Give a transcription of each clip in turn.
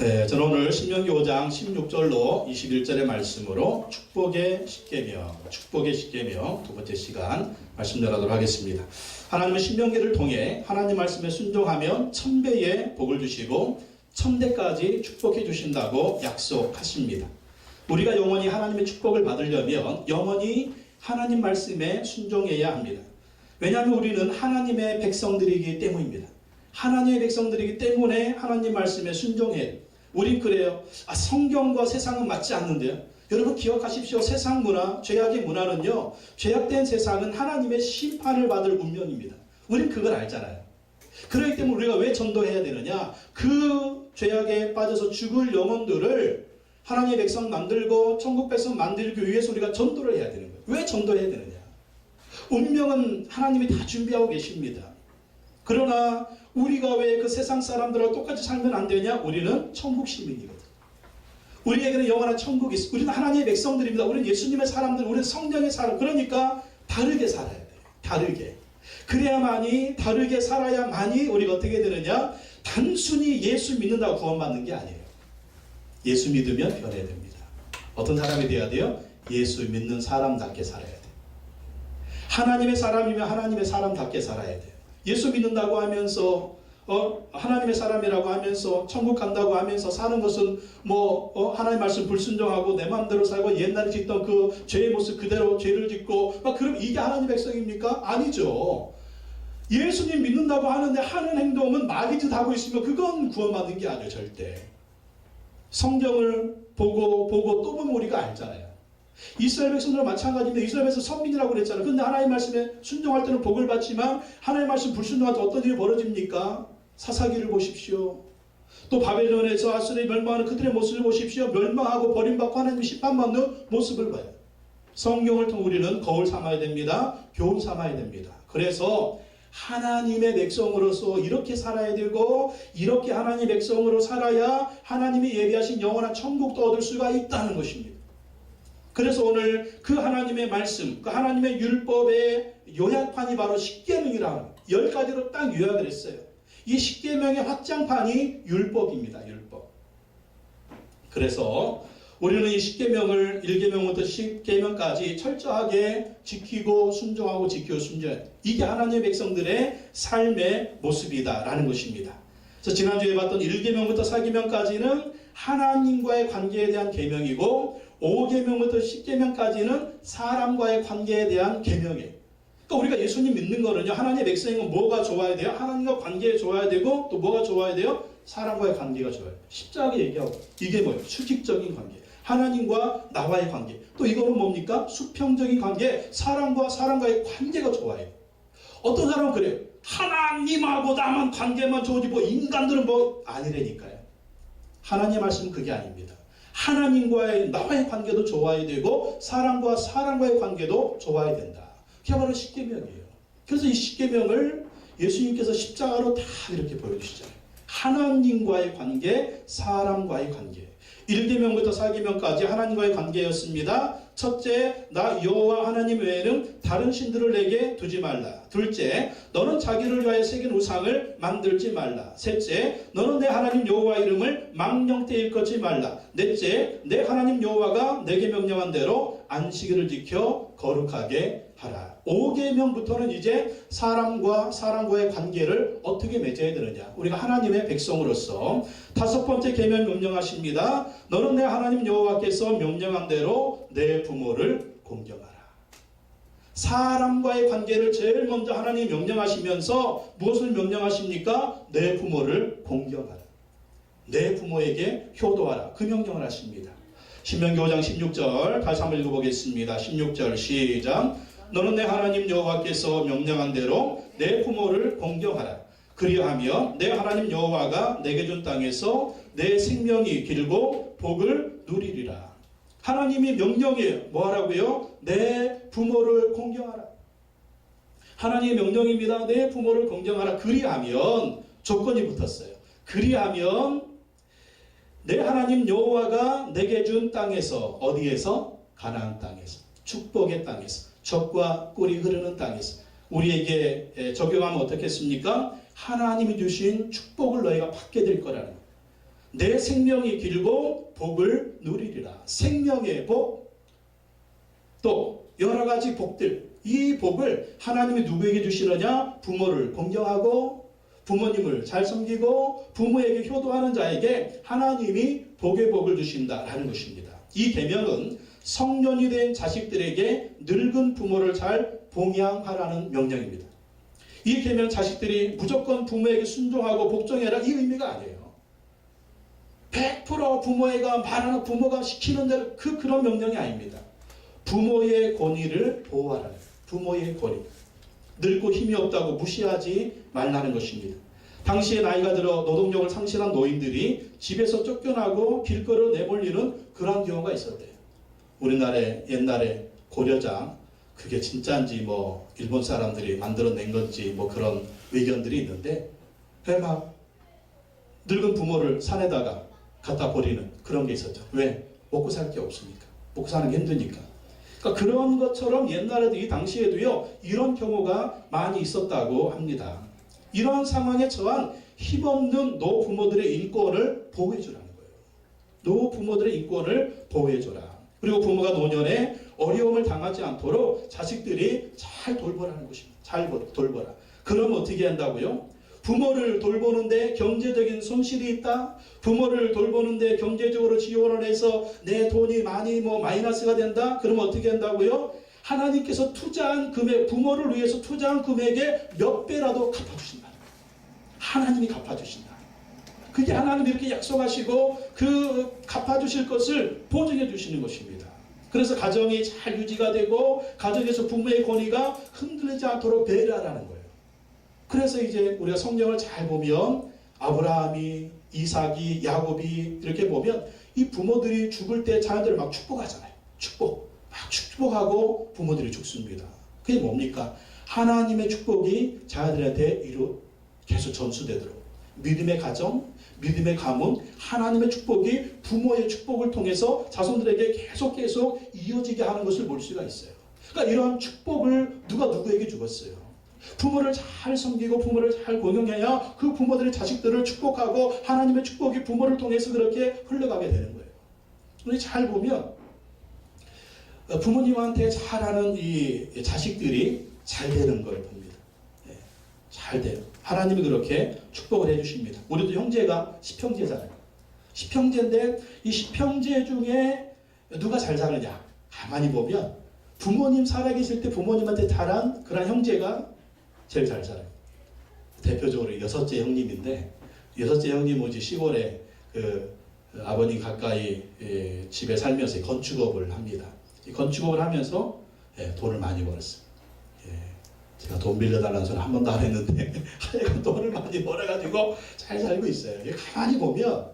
네, 저는 오늘 신명기 5장 16절로 21절의 말씀으로 축복의 십계명 두 번째 시간 말씀 전하도록 하겠습니다. 하나님은 신명기를 통해 하나님 말씀에 순종하면 1000배의 복을 주시고 1000대까지 축복해 주신다고 약속하십니다. 우리가 영원히 하나님의 축복을 받으려면 영원히 하나님 말씀에 순종해야 합니다. 왜냐하면 우리는 하나님의 백성들이기 때문입니다. 하나님의 백성들이기 때문에 하나님 말씀에 순종해야 돼요. 우린 그래요. 성경과 세상은 맞지 않는데요. 여러분 기억하십시오. 세상 문화, 죄악의 문화는요, 죄악된 세상은 하나님의 심판을 받을 운명입니다. 우린 그걸 알잖아요. 그렇기 때문에 우리가 왜 전도해야 되느냐? 그 죄악에 빠져서 죽을 영혼들을 하나님의 백성 만들고 천국 백성 만들기 위해서 우리가 전도를 해야 되는 거예요. 왜 전도해야 되느냐? 운명은 하나님이 다 준비하고 계십니다. 그러나 우리가 왜 그 세상 사람들하고 똑같이 살면 안 되냐? 우리는 천국 시민이거든. 우리에게는 영원한 천국이 있어. 우리는 하나님의 백성들입니다. 우리는 예수님의 사람들, 우리는 성령의 사람. 그러니까 다르게 살아야 돼요. 다르게. 그래야만이, 다르게 살아야만이 우리가 어떻게 되느냐? 단순히 예수 믿는다고 구원받는 게 아니에요. 예수 믿으면 변해야 됩니다. 어떤 사람이 돼야 돼요? 예수 믿는 사람답게 살아야 돼요. 하나님의 사람이면 하나님의 사람답게 살아야 돼요. 예수 믿는다고 하면서 하나님의 사람이라고 하면서 천국 간다고 하면서 사는 것은 하나님 말씀 불순종하고 내 마음대로 살고 옛날에 짓던 그 죄의 모습 그대로 죄를 짓고 그럼 이게 하나님의 백성입니까? 아니죠. 예수님 믿는다고 하는데 하는 행동은 마귀 짓 하고 있으면 그건 구원받는 게 아니에요. 절대. 성경을 보고 또 보면 우리가 알잖아요. 이스라엘 백성들과 마찬가지인데 이스라엘 백성 선민이라고 그랬잖아요. 근데 하나님 말씀에 순종할 때는 복을 받지만 하나님 말씀 불순종할 때 어떤 일이 벌어집니까? 사사기를 보십시오. 또 바벨론에서 아수르에 멸망하는 그들의 모습을 보십시오. 멸망하고 버림받고 하나님이 심판받는 모습을 봐요. 성경을 통해 우리는 거울 삼아야 됩니다. 교훈 삼아야 됩니다. 그래서 하나님의 백성으로서 이렇게 살아야 되고 이렇게 하나님의 백성으로 살아야 하나님이 예비하신 영원한 천국도 얻을 수가 있다는 것입니다. 그래서 오늘 그 하나님의 말씀, 그 하나님의 율법의 요약판이 바로 십계명이라는 10가지로 딱 요약을 했어요. 이 십계명의 확장판이 율법입니다. 율법. 그래서 우리는 이 십계명을 1계명부터 10계명까지 철저하게 지키고 순종하고 지키고 순종해야 돼요. 이게 하나님의 백성들의 삶의 모습이다라는 것입니다. 그래서 지난주에 봤던 1계명부터 4계명까지는 하나님과의 관계에 대한 계명이고 5계명부터 10계명까지는 사람과의 관계에 대한 계명이에요. 그러니까 우리가 예수님 믿는 거는요. 하나님의 백성은 뭐가 좋아야 돼요? 하나님과 관계에 좋아야 되고 또 뭐가 좋아야 돼요? 사람과의 관계가 좋아요. 십자가에 얘기하고 이게 뭐예요? 수직적인 관계. 하나님과 나와의 관계. 또 이거는 뭡니까? 수평적인 관계. 사람과 사람과의 관계가 좋아요. 어떤 사람은 그래요. 하나님하고 나만 관계만 좋으지 인간들은 아니라니까요. 하나님의 말씀은 그게 아닙니다. 하나님과의 나와의 관계도 좋아야 되고 사람과 사람과의 관계도 좋아야 된다. 그게 바로 십계명이에요. 그래서 이 십계명을 예수님께서 십자가로 다 이렇게 보여주시잖아요. 하나님과의 관계, 사람과의 관계. 1계명부터 4계명까지 하나님과의 관계였습니다. 첫째, 나 여호와 하나님 외에는 다른 신들을 내게 두지 말라. 둘째, 너는 자기를 위하여 새긴 우상을 만들지 말라. 셋째, 너는 내 하나님 여호와 이름을 망령되이 일컫지 말라. 넷째, 내 하나님 여호와가 내게 명령한 대로 안식일을 지켜 거룩하게 하라. 5계명부터는 이제 사람과 사람과의 관계를 어떻게 맺어야 되느냐. 우리가 하나님의 백성으로서 5번째 계명 명령하십니다. 너는 내 하나님 여호와께서 명령한 대로 내 부모를 공경하라. 사람과의 관계를 제일 먼저 하나님이 명령하시면서 무엇을 명령하십니까? 내 부모를 공경하라. 내 부모에게 효도하라. 그 명령을 하십니다. 신명기 5장 16절 다시 한번 읽어보겠습니다. 16절 시작. 너는 내 하나님 여호와께서 명령한 대로 내 부모를 공경하라. 그리하며 내 하나님 여호와가 내게 준 땅에서 내 생명이 길고 복을 누리리라. 하나님이 명령이에요. 뭐 하라고요? 내 부모를 공경하라. 하나님의 명령입니다. 내 부모를 공경하라. 그리하면 조건이 붙었어요. 그리하면 내 하나님 여호와가 내게 준 땅에서 어디에서? 가나안 땅에서. 축복의 땅에서. 젖과 꿀이 흐르는 땅에서. 우리에게 적용하면 어떻겠습니까? 하나님이 주신 축복을 너희가 받게 될 거라는 거예요. 내 생명이 길고 복을 누리리라. 생명의 복, 또 여러 가지 복들, 이 복을 하나님이 누구에게 주시느냐? 부모를 공경하고 부모님을 잘 섬기고 부모에게 효도하는 자에게 하나님이 복의 복을 주신다라는 것입니다. 이 계명은 성년이 된 자식들에게 늙은 부모를 잘 봉양하라는 명령입니다. 이 계명 자식들이 무조건 부모에게 순종하고 복종해라 이 의미가 아니에요. 100% 부모가 말하는 부모가 시키는 대로 그런 명령이 아닙니다. 부모의 권위를 보호하라는 거예요. 부모의 권위. 늙고 힘이 없다고 무시하지 말라는 것입니다. 당시에 나이가 들어 노동력을 상실한 노인들이 집에서 쫓겨나고 길거리로 내몰리는 그런 경우가 있었대요. 우리나라에 옛날에 고려장, 그게 진짜인지 뭐 일본 사람들이 만들어낸 건지 뭐 그런 의견들이 있는데 막 늙은 부모를 산에다가 갖다 버리는 그런 게 있었죠. 왜? 먹고 살 게 없으니까. 먹고 사는 게 힘드니까. 그러니까 그런 것처럼 옛날에도 이 당시에도요 이런 경우가 많이 있었다고 합니다. 이런 상황에 처한 힘없는 노부모들의 인권을 보호해주라는 거예요. 노부모들의 인권을 보호해줘라. 그리고 부모가 노년에 어려움을 당하지 않도록 자식들이 잘 돌보라는 것입니다. 잘 돌보라. 그럼 어떻게 한다고요? 부모를 돌보는데 경제적인 손실이 있다. 부모를 돌보는데 경제적으로 지원을 해서 내 돈이 많이 마이너스가 된다. 그러면 어떻게 한다고요? 하나님께서 투자한 금액, 부모를 위해서 투자한 금액의 몇 배라도 갚아주신다. 하나님이 갚아주신다. 그게 하나님이 이렇게 약속하시고 그 갚아주실 것을 보증해 주시는 것입니다. 그래서 가정이 잘 유지가 되고 가정에서 부모의 권위가 흔들리지 않도록 배려하라는 거예요. 그래서 이제 우리가 성경을 잘 보면 아브라함이, 이삭이, 야곱이 이렇게 보면 이 부모들이 죽을 때 자녀들을 막 축복하잖아요. 막 축복하고 부모들이 죽습니다. 그게 뭡니까? 하나님의 축복이 자녀들한테 계속 전수되도록 믿음의 가정, 믿음의 가문, 하나님의 축복이 부모의 축복을 통해서 자손들에게 계속 이어지게 하는 것을 볼 수가 있어요. 그러니까 이런 축복을 누가 누구에게 주었어요? 부모를 잘 섬기고 부모를 잘 공경해야 그 부모들의 자식들을 축복하고 하나님의 축복이 부모를 통해서 그렇게 흘러가게 되는 거예요. 우리 잘 보면 부모님한테 잘하는 이 자식들이 잘 되는 걸 봅니다. 네, 잘 돼요. 하나님이 그렇게 축복을 해주십니다. 우리도 형제가 10형제잖아요. 10형제인데 이 10형제 중에 누가 잘 자느냐? 가만히 보면 부모님 살아계실 때 부모님한테 잘한 그런 형제가 제일 잘 자라요. 대표적으로 여섯째 형님인데 여섯째 형님은 이제 시골에 아버님 가까이 집에 살면서 건축업을 합니다. 이 건축업을 하면서 돈을 많이 벌었어요. 제가 돈 빌려달라는 소리 한 번도 안 했는데 하여간 돈을 많이 벌어가지고 잘 살고 있어요. 가만히 보면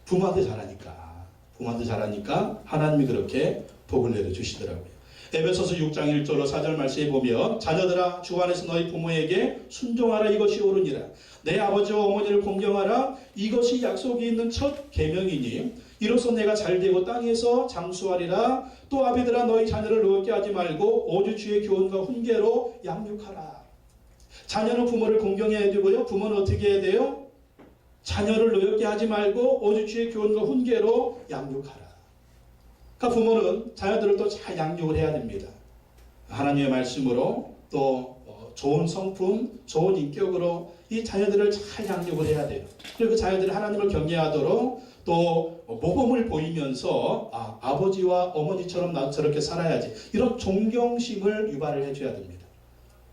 부모한테 잘하니까 하나님이 그렇게 복을 내려주시더라고요. 에베소서 6장 1절로 4절 말씀에 보면 자녀들아 주 안에서 너희 부모에게 순종하라 이것이 옳으니라. 내 아버지와 어머니를 공경하라 이것이 약속이 있는 첫 계명이니 이로써 내가 잘되고 땅에서 장수하리라. 또 아비들아 너희 자녀를 노엽게 하지 말고 오주주의 교훈과 훈계로 양육하라. 자녀는 부모를 공경해야 되고요. 부모는 어떻게 해야 돼요? 자녀를 노엽게 하지 말고 오주주의 교훈과 훈계로 양육하라. 그러니까 부모는 자녀들을 또 잘 양육을 해야 됩니다. 하나님의 말씀으로 또 좋은 성품, 좋은 인격으로 이 자녀들을 잘 양육을 해야 돼요. 그리고 그 자녀들이 하나님을 경외하도록 또 모범을 보이면서 아버지와 어머니처럼 나도 저렇게 살아야지 이런 존경심을 유발을 해줘야 됩니다.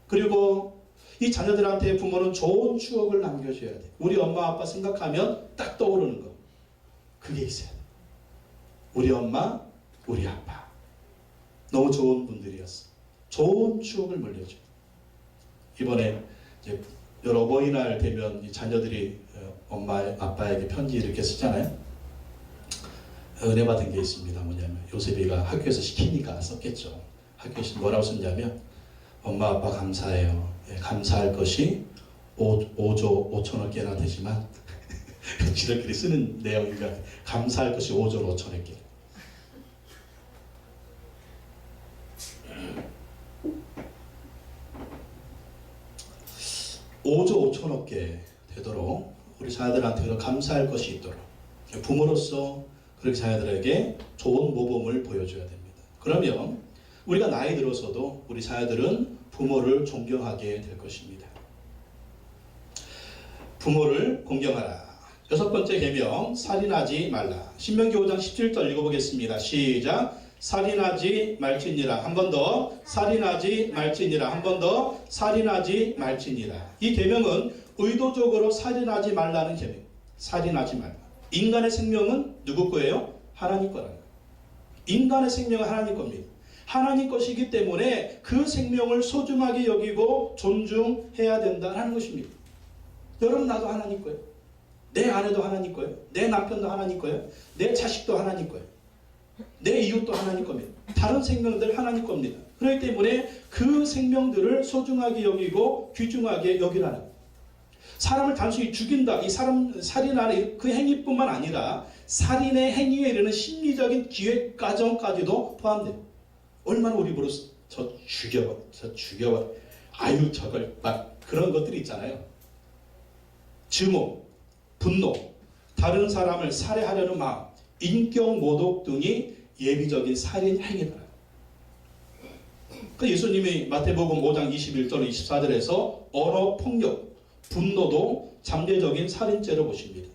그리고 이 자녀들한테 부모는 좋은 추억을 남겨줘야 돼요. 우리 엄마 아빠 생각하면 딱 떠오르는 거 그게 있어야 돼요. 우리 엄마 우리 아빠 너무 좋은 분들이었어. 좋은 추억을 물려줘. 이번에 이제 여러 어버이날 되면 이 자녀들이 엄마 아빠에게 편지 이렇게 쓰잖아요. 은혜 받은 게 있습니다. 뭐냐면 요셉이가 학교에서 시키니까 썼겠죠. 학교에서 뭐라고 썼냐면 엄마 아빠 감사해요. 감사할 것이 5조 5천억 개나 되지만 지들끼리 쓰는 내용이니까 감사할 것이 5조 5천억 개. 5조 5천억 개 되도록 우리 자녀들한테 더 감사할 것이 있도록 부모로서 그렇게 자녀들에게 좋은 모범을 보여줘야 됩니다. 그러면 우리가 나이 들어서도 우리 자녀들은 부모를 존경하게 될 것입니다. 부모를 공경하라. 여섯 번째 계명, 살인하지 말라. 신명기 5장 17절 읽어보겠습니다. 시작. 살인하지 말지니라. 한 번 더. 살인하지 말지니라. 한 번 더. 살인하지 말지니라. 이 계명은 의도적으로 살인하지 말라는 계명. 살인하지 말라. 인간의 생명은 누구 거예요? 하나님 거라는 거예요. 인간의 생명은 하나님 겁니다. 하나님 것이기 때문에 그 생명을 소중하게 여기고 존중해야 된다는 것입니다. 여러분, 나도 하나님 거예요. 내 아내도 하나님 거예요. 내 남편도 하나님 거예요. 내 자식도 하나님 거예요. 내 이웃도 하나님 겁니다. 다른 생명들 하나님 겁니다. 그렇기 때문에 그 생명들을 소중하게 여기고 귀중하게 여기라는 거예요. 사람을 단순히 죽인다, 이 사람 살인하는 그 행위뿐만 아니라 살인의 행위에 이르는 심리적인 기획 과정까지도 포함돼요. 얼마나 우리 보러 저 죽여버려, 아유 저걸 막 그런 것들이 있잖아요. 증오, 분노, 다른 사람을 살해하려는 마음, 인격 모독 등이 예비적인 살인 행위다. 그 예수님이 마태복음 5장 21절 24절에서 언어 폭력, 분노도 잠재적인 살인죄로 보십니다.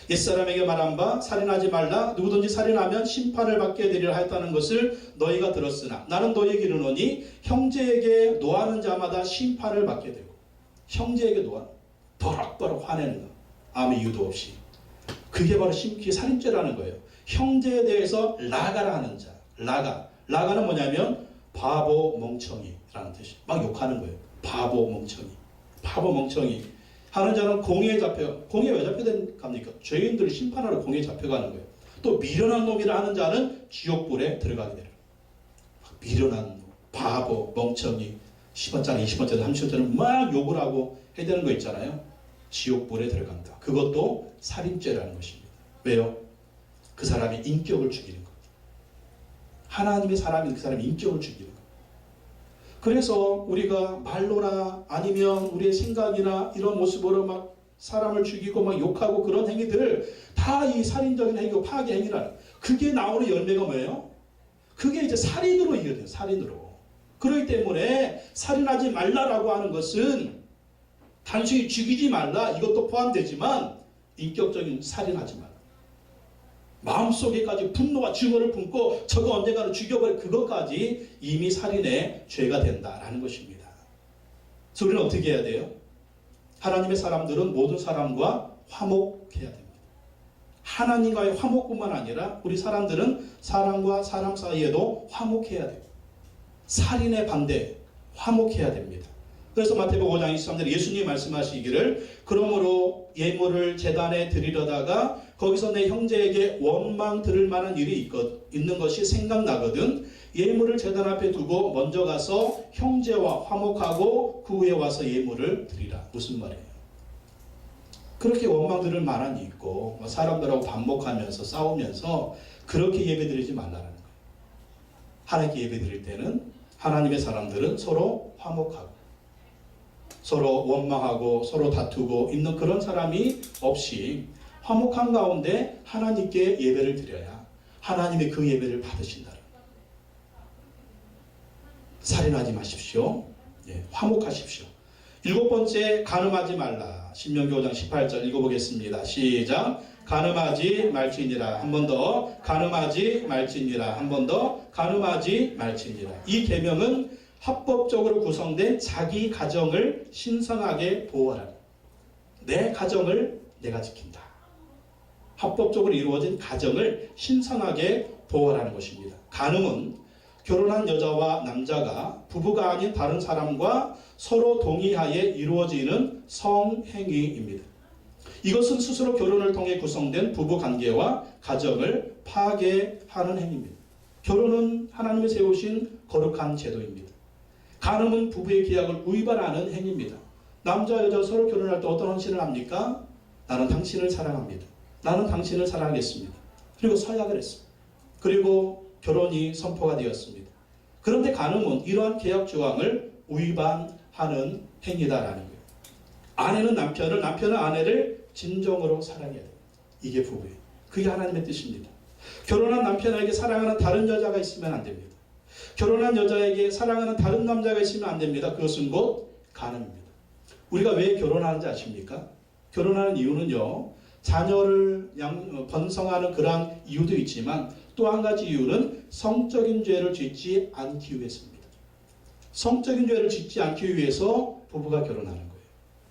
옛사람에게 말한 바 살인하지 말라. 누구든지 살인하면 심판을 받게 되리라 하였다는 것을 너희가 들었으나 나는 너희에게 이르노니 형제에게 노하는 자마다 심판을 받게 되고, 형제에게 노하는, 버럭버럭 화내는 것, 아무 이유도 없이, 그게 바로 그게 살인죄라는 거예요. 형제에 대해서 라가라 하는 자. 라가는 뭐냐면 바보 멍청이라는 뜻이, 막 욕하는 거예요. 바보 멍청이 하는 자는 공회에 잡혀. 공회에 왜 잡혀갑니까? 죄인들을 심판하러 공회에 잡혀가는 거예요. 또 미련한 놈이라 하는 자는 지옥불에 들어가게 돼요. 미련한 놈, 바보, 멍청이, 10원짜리, 20원짜리, 30원짜리 막 욕을 하고 해야 되는 거 있잖아요. 지옥불에 들어간다. 그것도 살인죄라는 것입니다. 왜요? 그 사람의 인격을 죽이는 겁니다. 하나님의 사람인 그 사람의 인격을 죽이는 겁니다. 그래서 우리가 말로나 아니면 우리의 생각이나 이런 모습으로 막 사람을 죽이고 막 욕하고 그런 행위들 다 이 살인적인 행위고 파괴 행위라는, 그게 나오는 열매가 뭐예요? 그게 이제 살인으로 이어져요. 살인으로. 그렇기 때문에 살인하지 말라라고 하는 것은 단순히 죽이지 말라 이것도 포함되지만 인격적인 살인하지 말라. 마음속에까지 분노와 증오를 품고 저도 언젠가는 죽여버릴 그것까지 이미 살인의 죄가 된다라는 것입니다. 그래서 우리는 어떻게 해야 돼요? 하나님의 사람들은 모든 사람과 화목해야 됩니다. 하나님과의 화목뿐만 아니라 우리 사람들은 사람과 사람 사이에도 화목해야 돼요. 살인의 반대, 화목해야 됩니다. 그래서 마태복음 5장 23절 예수님이 말씀하시기를 그러므로 예물을 제단에 드리려다가 거기서 내 형제에게 원망 들을 만한 일이 있는 것이 생각나거든 예물을 제단 앞에 두고 먼저 가서 형제와 화목하고 그 후에 와서 예물을 드리라. 무슨 말이에요? 그렇게 원망 들을 만한 일이 있고 사람들하고 반목하면서 싸우면서 그렇게 예배드리지 말라는 거예요. 하나님께 예배드릴 때는 하나님의 사람들은 서로 화목하고 서로 원망하고 서로 다투고 있는 그런 사람이 없이 화목한 가운데 하나님께 예배를 드려야 하나님의 그 예배를 받으신다는 거예요. 살인하지 마십시오. 화목하십시오. 일곱 번째, 간음하지 말라. 신명기 5장 18절 읽어보겠습니다. 시작. 간음하지 말지니라. 한 번 더. 간음하지 말지니라. 한 번 더. 간음하지 말지니라. 이 계명은 합법적으로 구성된 자기 가정을 신성하게 보호하라. 내 가정을 내가 지킨다. 합법적으로 이루어진 가정을 신성하게 보호하라는 것입니다. 간음은 결혼한 여자와 남자가 부부가 아닌 다른 사람과 서로 동의하에 이루어지는 성행위입니다. 이것은 스스로 결혼을 통해 구성된 부부관계와 가정을 파괴하는 행위입니다. 결혼은 하나님이 세우신 거룩한 제도입니다. 간음은 부부의 계약을 위반하는 행위입니다. 남자 여자 서로 결혼할 때 어떤 헌신을 합니까? 나는 당신을 사랑합니다. 나는 당신을 사랑하겠습니다. 그리고 서약을 했습니다. 그리고 결혼이 선포가 되었습니다. 그런데 간음은 이러한 계약 조항을 위반하는 행위다라는 거예요. 아내는 남편을, 남편은 아내를 진정으로 사랑해야 됩니다. 이게 부부예요. 그게 하나님의 뜻입니다. 결혼한 남편에게 사랑하는 다른 여자가 있으면 안 됩니다. 결혼한 여자에게 사랑하는 다른 남자가 있으면 안 됩니다. 그것은 곧 간음입니다. 우리가 왜 결혼하는지 아십니까? 결혼하는 이유는요, 자녀를 번성하는 그러한 이유도 있지만 또 한 가지 이유는 성적인 죄를 짓지 않기 위해서입니다. 성적인 죄를 짓지 않기 위해서 부부가 결혼하는 거예요.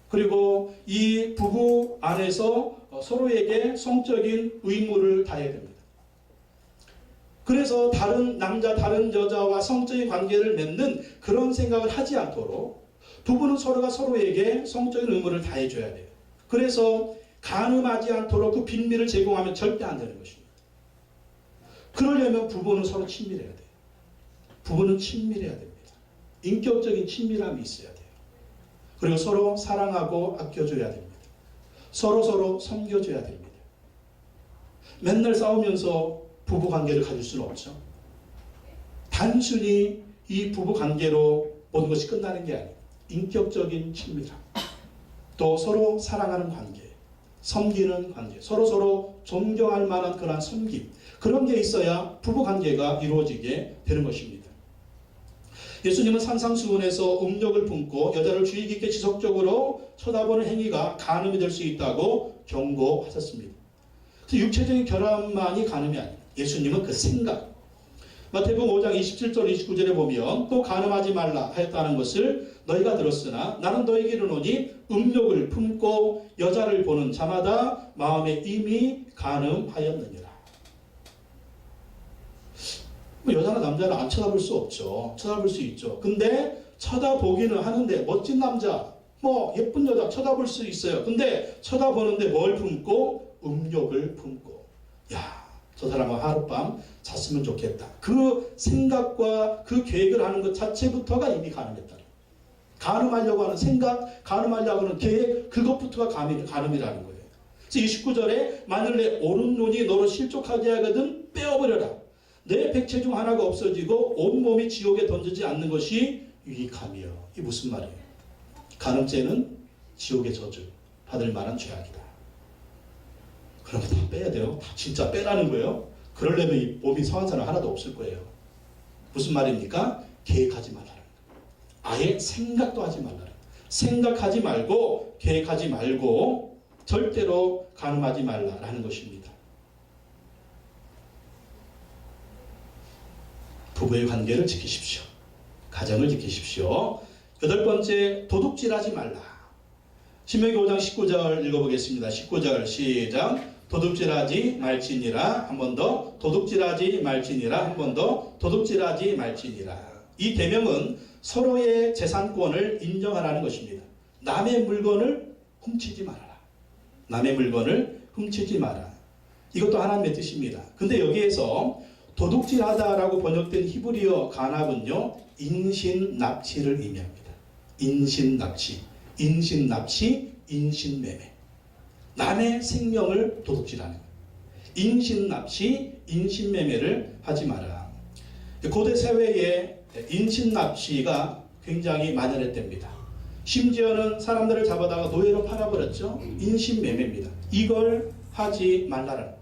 그리고 이 부부 안에서 서로에게 성적인 의무를 다해야 됩니다. 그래서 다른 남자, 다른 여자와 성적인 관계를 맺는 그런 생각을 하지 않도록 부부는 서로가 서로에게 성적인 의무를 다해줘야 돼요. 그래서 간음하지 않도록 그 빈미를 제공하면 절대 안 되는 것입니다. 그러려면 부부는 서로 친밀해야 돼요. 부부는 친밀해야 됩니다. 인격적인 친밀함이 있어야 돼요. 그리고 서로 사랑하고 아껴줘야 됩니다. 서로 섬겨줘야 됩니다. 맨날 싸우면서 부부 관계를 가질 수는 없죠. 단순히 이 부부 관계로 모든 것이 끝나는 게 아니에요. 인격적인 친밀함, 또 서로 사랑하는 관계, 섬기는 관계, 서로 존경할 만한 그런 섬김, 그런 게 있어야 부부 관계가 이루어지게 되는 것입니다. 예수님은 산상수훈에서 음욕을 품고 여자를 주의 깊게 지속적으로 쳐다보는 행위가 간음이 될 수 있다고 경고하셨습니다. 그래서 육체적인 결함만이 간음이 아니에요. 예수님은 그 생각, 마태복음 5장 27절 29절에 보면 또 간음하지 말라 하였다는 것을 너희가 들었으나 나는 너희에게 이르노니 음욕을 품고 여자를 보는 자마다 마음에 이미 간음하였느니라. 여자나 남자는 안 쳐다볼 수 없죠. 쳐다볼 수 있죠. 근데 쳐다보기는 하는데 멋진 남자, 예쁜 여자 쳐다볼 수 있어요. 근데 쳐다보는데 뭘 품고? 음욕을 품고. 저 사람은 하룻밤 잤으면 좋겠다. 그 생각과 그 계획을 하는 것 자체부터가 이미 간음했다. 간음하려고 하는 생각, 간음하려고 하는 계획, 그것부터가 간음이라는 거예요. 그래서 29절에 만일 내 오른눈이 너로 실족하게 하거든 빼어버려라. 내 백체 중 하나가 없어지고 온몸이 지옥에 던지지 않는 것이 유익하며. 이게 무슨 말이에요? 간음죄는 지옥의 저주 받을 만한 죄악이다. 그러면 다 빼야 돼요. 다 진짜 빼라는 거예요. 그러려면 이 몸이 성한 사람 하나도 없을 거예요. 무슨 말입니까? 계획하지 말라는 거예요. 아예 생각도 하지 말라는 거예요. 생각하지 말고 계획하지 말고 절대로 간음하지 말라라는 것입니다. 부부의 관계를 지키십시오. 가정을 지키십시오. 8번째, 도둑질하지 말라. 신명기 5장 19절 읽어보겠습니다. 19절 시작. 도둑질하지 말지니라. 한 번 더. 도둑질하지 말지니라. 한 번 더. 도둑질하지 말지니라. 이 계명은 서로의 재산권을 인정하라는 것입니다. 남의 물건을 훔치지 말아라. 남의 물건을 훔치지 마라. 이것도 하나님의 뜻입니다. 근데 여기에서 도둑질하다라고 번역된 히브리어 간압은요, 인신납치를 의미합니다. 인신납치, 인신납치, 인신매매. 남의 생명을 도둑질하는 거예요. 인신납치, 인신매매를 하지 마라. 고대 사회에 인신납치가 굉장히 만연했답니다. 심지어는 사람들을 잡아다가 노예로 팔아버렸죠. 인신매매입니다. 이걸 하지 말라는 거예요.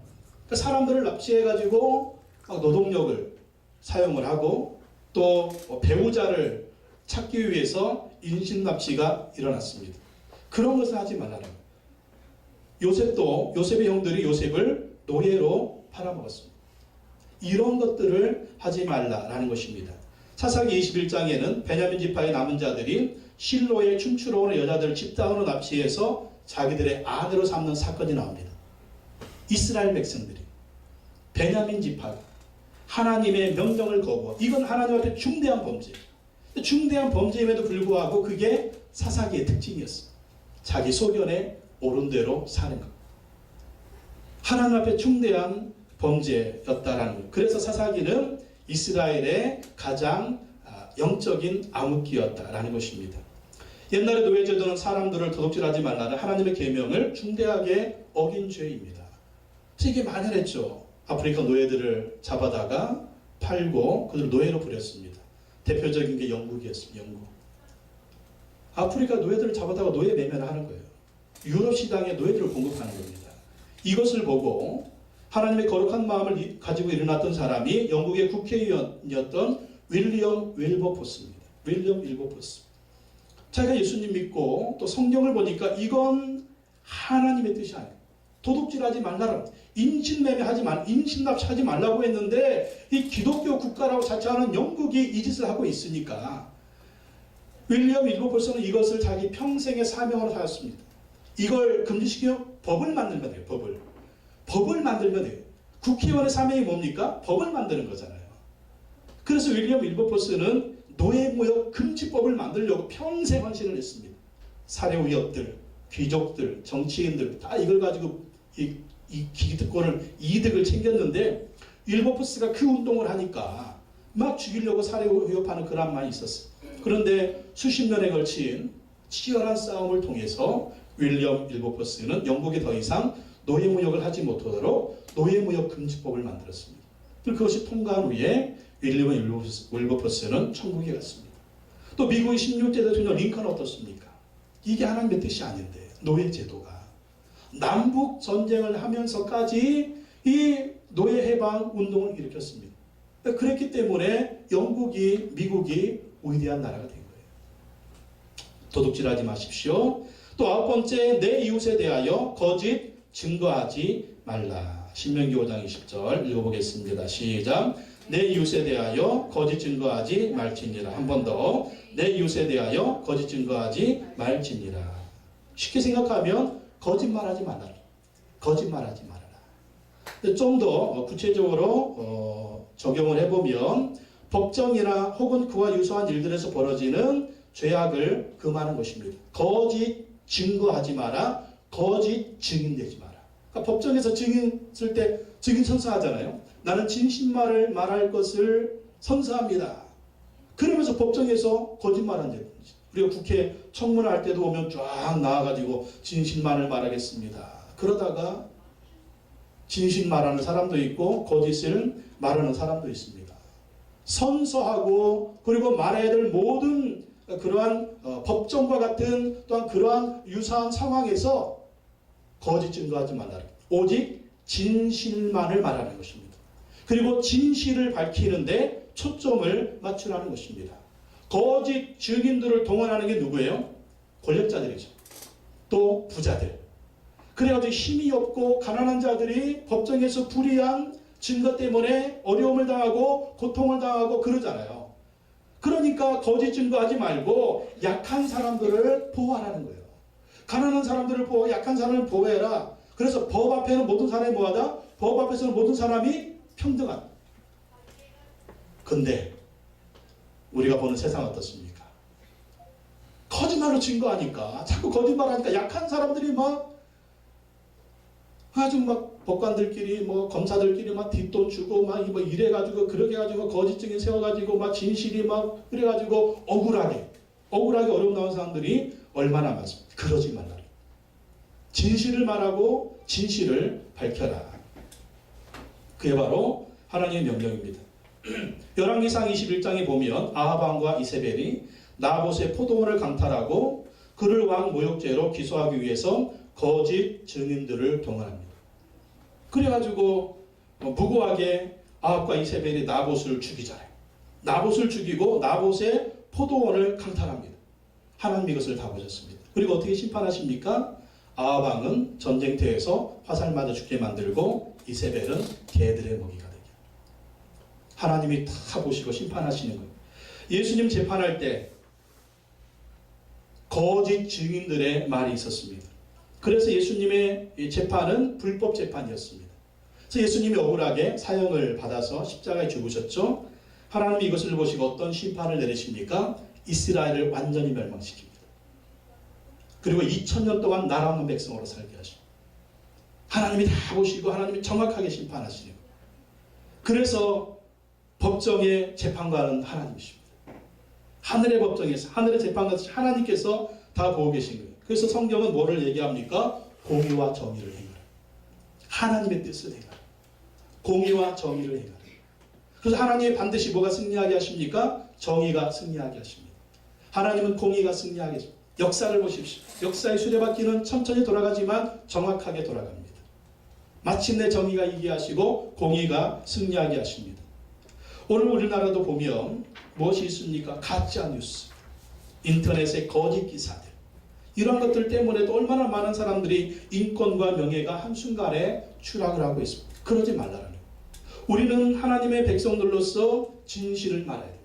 그러니까 사람들을 납치해가지고 노동력을 사용을 하고 또 배우자를 찾기 위해서 인신납치가 일어났습니다. 그런 것을 하지 말라는 거예요. 요셉의 형들이 요셉을 노예로 팔아먹었습니다. 이런 것들을 하지 말라라는 것입니다. 사사기 21장에는 베냐민 지파의 남은 자들이 실로에 춤추러 오는 여자들을 집단으로 납치해서 자기들의 아내로 삼는 사건이 나옵니다. 이스라엘 백성들이 베냐민 지파가 하나님의 명령을 거부하고, 이건 하나님 앞에 중대한 범죄, 중대한 범죄임에도 불구하고 그게 사사기의 특징이었어요. 자기 소견에 옳은 대로 사는 것. 하나님 앞에 중대한 범죄였다라는 것. 그래서 사사기는 이스라엘의 가장 영적인 암흑기였다라는 것입니다. 옛날에 노예제도는 사람들을 도둑질하지 말라는 하나님의 계명을 중대하게 어긴 죄입니다. 그래서 이게 만연했죠. 아프리카 노예들을 잡아다가 팔고 그들을 노예로 부렸습니다. 대표적인 게 영국이었습니다. 영국. 아프리카 노예들을 잡아다가 노예 매매를 하는 거예요. 유럽 시장에 노예들을 공급하는 겁니다. 이것을 보고 하나님의 거룩한 마음을 가지고 일어났던 사람이 영국의 국회의원이었던 윌리엄 윌버포스입니다. 윌리엄 윌버포스. 자기가 예수님 믿고 또 성경을 보니까 이건 하나님의 뜻이 아니에요. 도둑질하지 말라라. 임신납치하지 말라고 했는데 이 기독교 국가라고 자처하는 영국이 이 짓을 하고 있으니까 윌리엄 윌버포스는 이것을 자기 평생의 사명으로 하였습니다. 이걸 금지시키면 법을 만들면 돼요. 법을 만들면 돼요. 국회의원의 사명이 뭡니까? 법을 만드는 거잖아요. 그래서 윌리엄 윌버포스는 노예무역 금지법을 만들려고 평생 헌신을 했습니다. 사례우엽들, 귀족들, 정치인들 다 이걸 가지고 이 기득권을 이득을 챙겼는데 윌버포스가 그 운동을 하니까 막 죽이려고 사례우엽하는 그런 말이 있었어요. 그런데 수십 년에 걸친 치열한 싸움을 통해서 윌리엄 윌버포스는 영국에 더 이상 노예무역을 하지 못하도록 노예무역 금지법을 만들었습니다. 그것이 통과한 후에 윌리엄 윌버포스는 천국에 갔습니다. 또 미국의 16대 대통령 링컨은 어떻습니까? 이게 하나님의 뜻이 아닌데 노예 제도가 남북 전쟁을 하면서까지 이 노예 해방 운동을 일으켰습니다. 그랬기 때문에 영국이 미국이 위대한 나라가 된 거예요. 도둑질하지 마십시오. 또 9번째, 내 이웃에 대하여 거짓 증거하지 말라. 신명기 5장 20절 읽어보겠습니다. 시작. 내 이웃에 대하여 거짓 증거하지 말지니라. 한 번 더. 내 이웃에 대하여 거짓 증거하지 말지니라. 쉽게 생각하면 거짓말하지 말아라. 거짓말하지 말아라. 좀 더 구체적으로 적용을 해보면 법정이나 혹은 그와 유사한 일들에서 벌어지는 죄악을 금하는 것입니다. 거짓 증거하지 마라. 거짓 증인되지 마라. 그러니까 법정에서 증인 쓸 때 증인 선서하잖아요. 나는 진실말을 말할 것을 선서합니다. 그러면서 법정에서 거짓말한다는 거지. 우리가 국회 청문할 때도 오면 쫙 나와가지고 진실만을 말하겠습니다. 그러다가 진실 말하는 사람도 있고 거짓을 말하는 사람도 있습니다. 선서하고 그리고 말해야 될 모든 그러한 법정과 같은 또한 그러한 유사한 상황에서 거짓 증거하지 말라. 오직 진실만을 말하는 것입니다. 그리고 진실을 밝히는데 초점을 맞추라는 것입니다. 거짓 증인들을 동원하는 게 누구예요? 권력자들이죠. 또 부자들. 그래가지고 힘이 없고 가난한 자들이 법정에서 불이한 증거 때문에 어려움을 당하고 고통을 당하고 그러잖아요. 그러니까 거짓 증거하지 말고 약한 사람들을 보호하라는 거예요. 가난한 사람들을 보호, 약한 사람을 보호해라. 그래서 법 앞에는 모든 사람이 뭐하다? 법 앞에서는 모든 사람이 평등하다. 근데 우리가 보는 세상 어떻습니까? 거짓말로 증거하니까 자꾸 거짓말하니까 약한 사람들이 막 아주 막 법관들끼리 뭐 검사들끼리 막 뒷돈 주고 막 뭐 이래가지고 그렇게 해가지고 거짓 증인 세워가지고 막 진실이 막 그래가지고 억울하게 어려움 나온 사람들이 얼마나 많습니까? 그러지 말라. 진실을 말하고 진실을 밝혀라. 그게 바로 하나님의 명령입니다. 열왕기상 21장에 보면 아합 왕과 이세벨이 나봇의 포도원을 강탈하고 그를 왕 모욕죄로 기소하기 위해서 거짓 증인들을 동원합니다. 그래가지고 무고하게 아합과 이세벨이 나봇을 죽이잖아요. 나봇을 죽이고 나봇의 포도원을 강탈합니다. 하나님 이것을 다 보셨습니다. 그리고 어떻게 심판하십니까? 아합 왕은 전쟁터에서 화살 맞아 죽게 만들고 이세벨은 개들의 먹이가 되게. 하나님이 다 보시고 심판하시는 거예요. 예수님 재판할 때 거짓 증인들의 말이 있었습니다. 그래서 예수님의 재판은 불법 재판이었습니다. 그래서 예수님이 억울하게 사형을 받아서 십자가에 죽으셨죠. 하나님이 이것을 보시고 어떤 심판을 내리십니까? 이스라엘을 완전히 멸망시킵니다. 그리고 2000년 동안 나라 없는 백성으로 살게 하십니다. 하나님이 다 보시고 하나님이 정확하게 심판하시는 거예요. 그래서 법정의 재판관은 하나님이십니다. 하늘의 법정에서 하늘의 재판관은 하나님께서 다 보고 계신 거예요. 그래서 성경은 뭐를 얘기합니까? 공의와 정의를 행하라. 하나님의 뜻을 행하라. 공의와 정의를 행하라. 그래서 하나님이 반드시 뭐가 승리하게 하십니까? 정의가 승리하게 하십니다. 하나님은 공의가 승리하게 하십니다. 역사를 보십시오. 역사의 수레바퀴는 천천히 돌아가지만 정확하게 돌아갑니다. 마침내 정의가 이기하시고 공의가 승리하게 하십니다. 오늘 우리나라도 보면 무엇이 있습니까? 가짜 뉴스, 인터넷의 거짓 기사들, 이런 것들 때문에도 얼마나 많은 사람들이 인권과 명예가 한순간에 추락을 하고 있습니다. 그러지 말라는 거예요. 우리는 하나님의 백성들로서 진실을 말해야 돼요.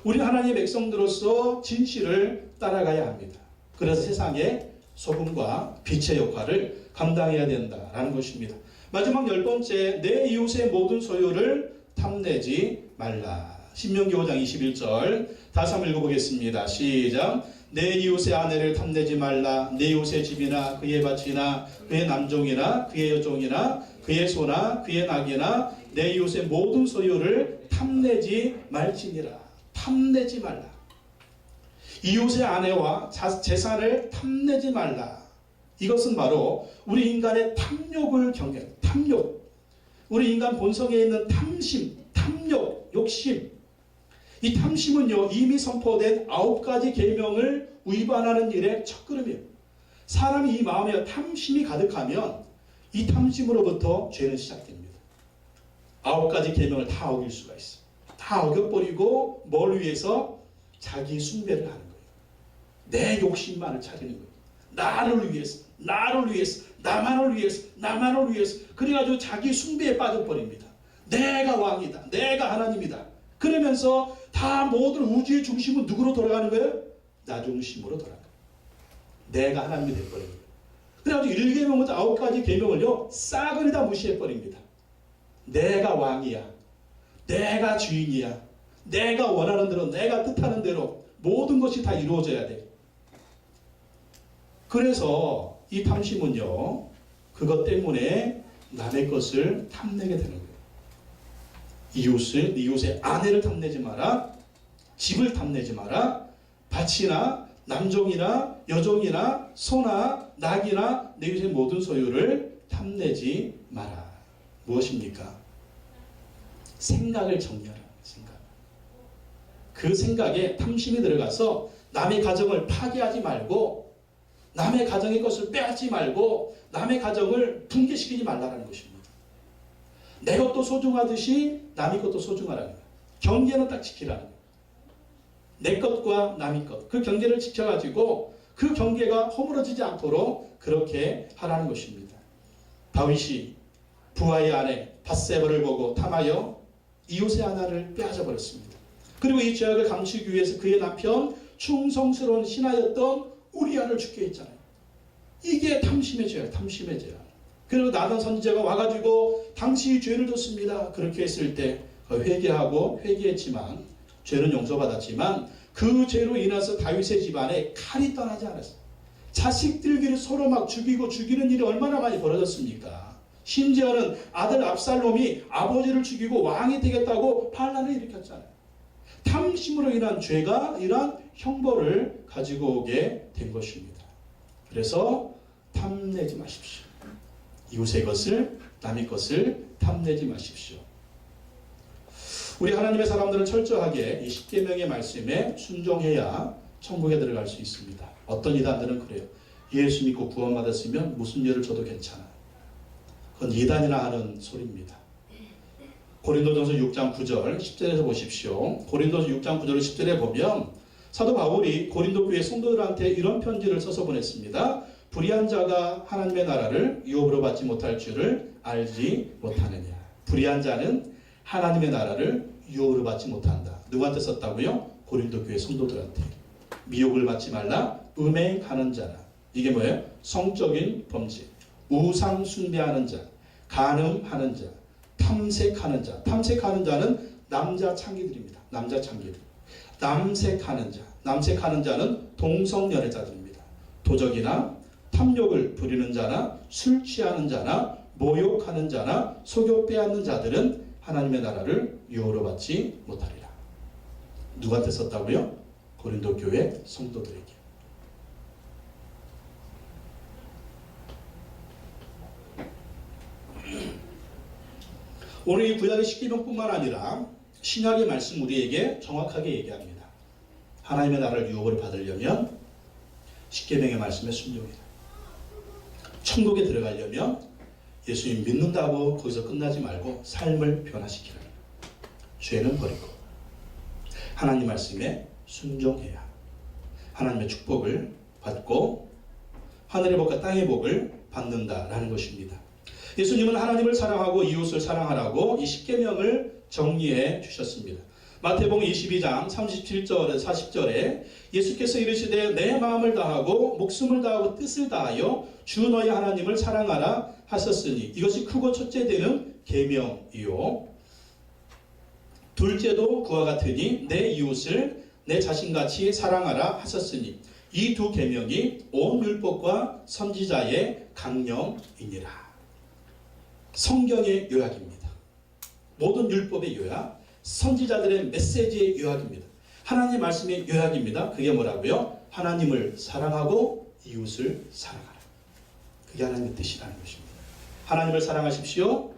우리는 하나님의 백성들로서 진실을 따라가야 합니다. 그래서 세상에 소금과 빛의 역할을 감당해야 된다라는 것입니다. 마지막 10번째, 내 이웃의 모든 소유를 탐내지 말라. 신명기 5장 21절 다시 한번 읽어보겠습니다. 시작. 내 이웃의 아내를 탐내지 말라. 내 이웃의 집이나 그의 밭이나 그의 남종이나 그의 여종이나 그의 소나 그의 낙이나 내 이웃의 모든 소유를 탐내지 말지니라. 탐내지 말라. 이웃의 아내와 재산을 탐내지 말라. 이것은 바로 우리 인간의 탐욕을 경계해요. 탐욕. 우리 인간 본성에 있는 탐심, 탐욕, 욕심. 이 탐심은요, 이미 선포된 9가지 계명을 위반하는 일의 첫걸음이에요. 사람이 이 마음에 탐심이 가득하면 이 탐심으로부터 죄는 시작됩니다. 9가지 계명을 다 어길 수가 있어요. 다 어겨버리고 뭘 위해서? 자기 숭배를 하는 거예요. 내 욕심만을 차리는 거예요. 나를 위해서, 나를 위해서, 나만을 위해서, 나만을 위해서. 그래가지고 자기 숭배에 빠져버립니다. 내가 왕이다. 내가 하나님이다. 그러면서 다 모든 우주의 중심은 누구로 돌아가는 거예요? 나 중심으로 돌아가는 거예요. 내가 하나님이 되어버린 거예요. 그래가지고 1계명부터 9가지 계명을요, 싸그리 다 무시해버립니다. 내가 왕이야. 내가 주인이야. 내가 원하는 대로, 내가 뜻하는 대로 모든 것이 다 이루어져야 돼. 그래서 이 탐심은요, 그것 때문에 남의 것을 탐내게 되는 거예요. 이웃의 아내를 탐내지 마라. 집을 탐내지 마라. 밭이나 남종이나 여종이나 소나 낙이나 내 이웃의 모든 소유를 탐내지 마라. 무엇입니까? 생각을 정리하라. 생각. 그 생각에 탐심이 들어가서 남의 가정을 파괴하지 말고, 남의 가정의 것을 빼앗지 말고, 남의 가정을 붕괴시키지 말라는 것입니다. 내 것도 소중하듯이 남의 것도 소중하라는 거예요. 경계는 딱 지키라는 거예요. 내 것과 남의 것, 그 경계를 지켜가지고 그 경계가 허물어지지 않도록 그렇게 하라는 것입니다. 다윗이 부하의 아내 밧세바를 보고 탐하여 이웃의 아내를 빼앗아 버렸습니다. 그리고 이 죄악을 감추기 위해서 그의 남편 충성스러운 신하였던 우리아를 죽게 했잖아요. 이게 탐심의 죄야. 탐심의 죄야. 그리고 나단 선지자가 와가지고 당신이 죄를 졌습니다. 그렇게 했을 때 회개하고 회개했지만, 죄는 용서받았지만 그 죄로 인해서 다윗의 집안에 칼이 떠나지 않았어요. 자식들끼리 서로 막 죽이고 죽이는 일이 얼마나 많이 벌어졌습니까? 심지어는 아들 압살롬이 아버지를 죽이고 왕이 되겠다고 반란을 일으켰잖아요. 탐심으로 인한 죄가 이러한 형벌을 가지고 오게 된 것입니다. 그래서 탐내지 마십시오. 이웃의 것을, 남의 것을 탐내지 마십시오. 우리 하나님의 사람들은 철저하게 이 십계명의 말씀에 순종해야 천국에 들어갈 수 있습니다. 어떤 이단들은 그래요. 예수 믿고 구원받았으면 무슨 죄를 져도 괜찮아. 그건 이단이나 하는 소리입니다. 고린도전서 6장 9절 10절에서 보십시오. 고린도전서 6장 9절 10절에 보면 사도 바울이 고린도 교회 성도들한테 이런 편지를 써서 보냈습니다. 불의한 자가 하나님의 나라를 유업으로 받지 못할 줄을 알지 못하느냐. 불의한 자는 하나님의 나라를 유업으로 받지 못한다. 누구한테 썼다고요? 고린도 교회 성도들한테. 미혹을 받지 말라. 음행하는 자나. 이게 뭐예요? 성적인 범죄. 우상 숭배하는 자. 간음하는 자. 탐색하는 자. 탐색하는 자는 남자 창기들입니다. 남자 창기들. 남색하는 자. 남색하는 자는 동성연애자들입니다. 도적이나 탐욕을 부리는 자나 술 취하는 자나 모욕하는 자나 속여 빼앗는 자들은 하나님의 나라를 유업으로 받지 못하리라. 누구한테 썼다고요? 고린도 교회 성도들에게. 오늘 이 구약의 십계명뿐만 아니라 신약의 말씀 우리에게 정확하게 얘기합니다. 하나님의 나라를 유업으로 받으려면 십계명의 말씀에 순종해라. 천국에 들어가려면 예수님 믿는다고 거기서 끝나지 말고 삶을 변화시키라. 죄는 버리고 하나님 말씀에 순종해야 하나님의 축복을 받고 하늘의 복과 땅의 복을 받는다라는 것입니다. 예수님은 하나님을 사랑하고 이웃을 사랑하라고 이 십계명을 정리해 주셨습니다. 마태복음 22장 37절에서 40절에 예수께서 이르시되 내 마음을 다하고 목숨을 다하고 뜻을 다하여 주 너희 하나님을 사랑하라 하셨으니 이것이 크고 첫째 되는 계명이요 둘째도 그와 같으니 내 이웃을 내 자신같이 사랑하라 하셨으니 이 두 계명이 온 율법과 선지자의 강령이니라. 성경의 요약입니다. 모든 율법의 요약, 선지자들의 메시지의 요약입니다. 하나님의 말씀의 요약입니다. 그게 뭐라고요? 하나님을 사랑하고 이웃을 사랑하라. 그게 하나님의 뜻이라는 것입니다. 하나님을 사랑하십시오.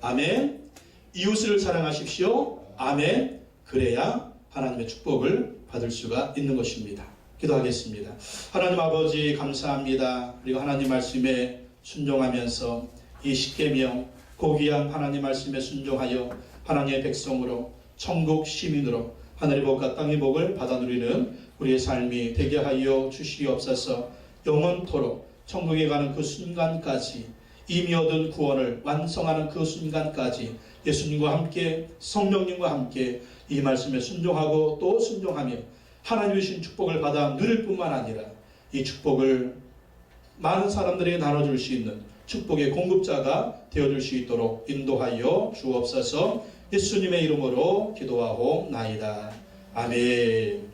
아멘. 이웃을 사랑하십시오. 아멘. 그래야 하나님의 축복을 받을 수가 있는 것입니다. 기도하겠습니다. 하나님 아버지 감사합니다. 그리고 하나님 말씀에 순종하면서 이 십계명 고귀한 하나님 말씀에 순종하여 하나님의 백성으로 천국 시민으로 하늘의 복과 땅의 복을 받아 누리는 우리의 삶이 되게 하여 주시옵소서. 영원토록 천국에 가는 그 순간까지 이미 얻은 구원을 완성하는 그 순간까지 예수님과 함께 성령님과 함께 이 말씀에 순종하고 또 순종하며 하나님의 주신 축복을 받아 누릴 뿐만 아니라 이 축복을 많은 사람들에게 나눠줄 수 있는 축복의 공급자가 되어줄 수 있도록 인도하여 주옵소서. 예수님의 이름으로 기도하옵나이다. 아멘.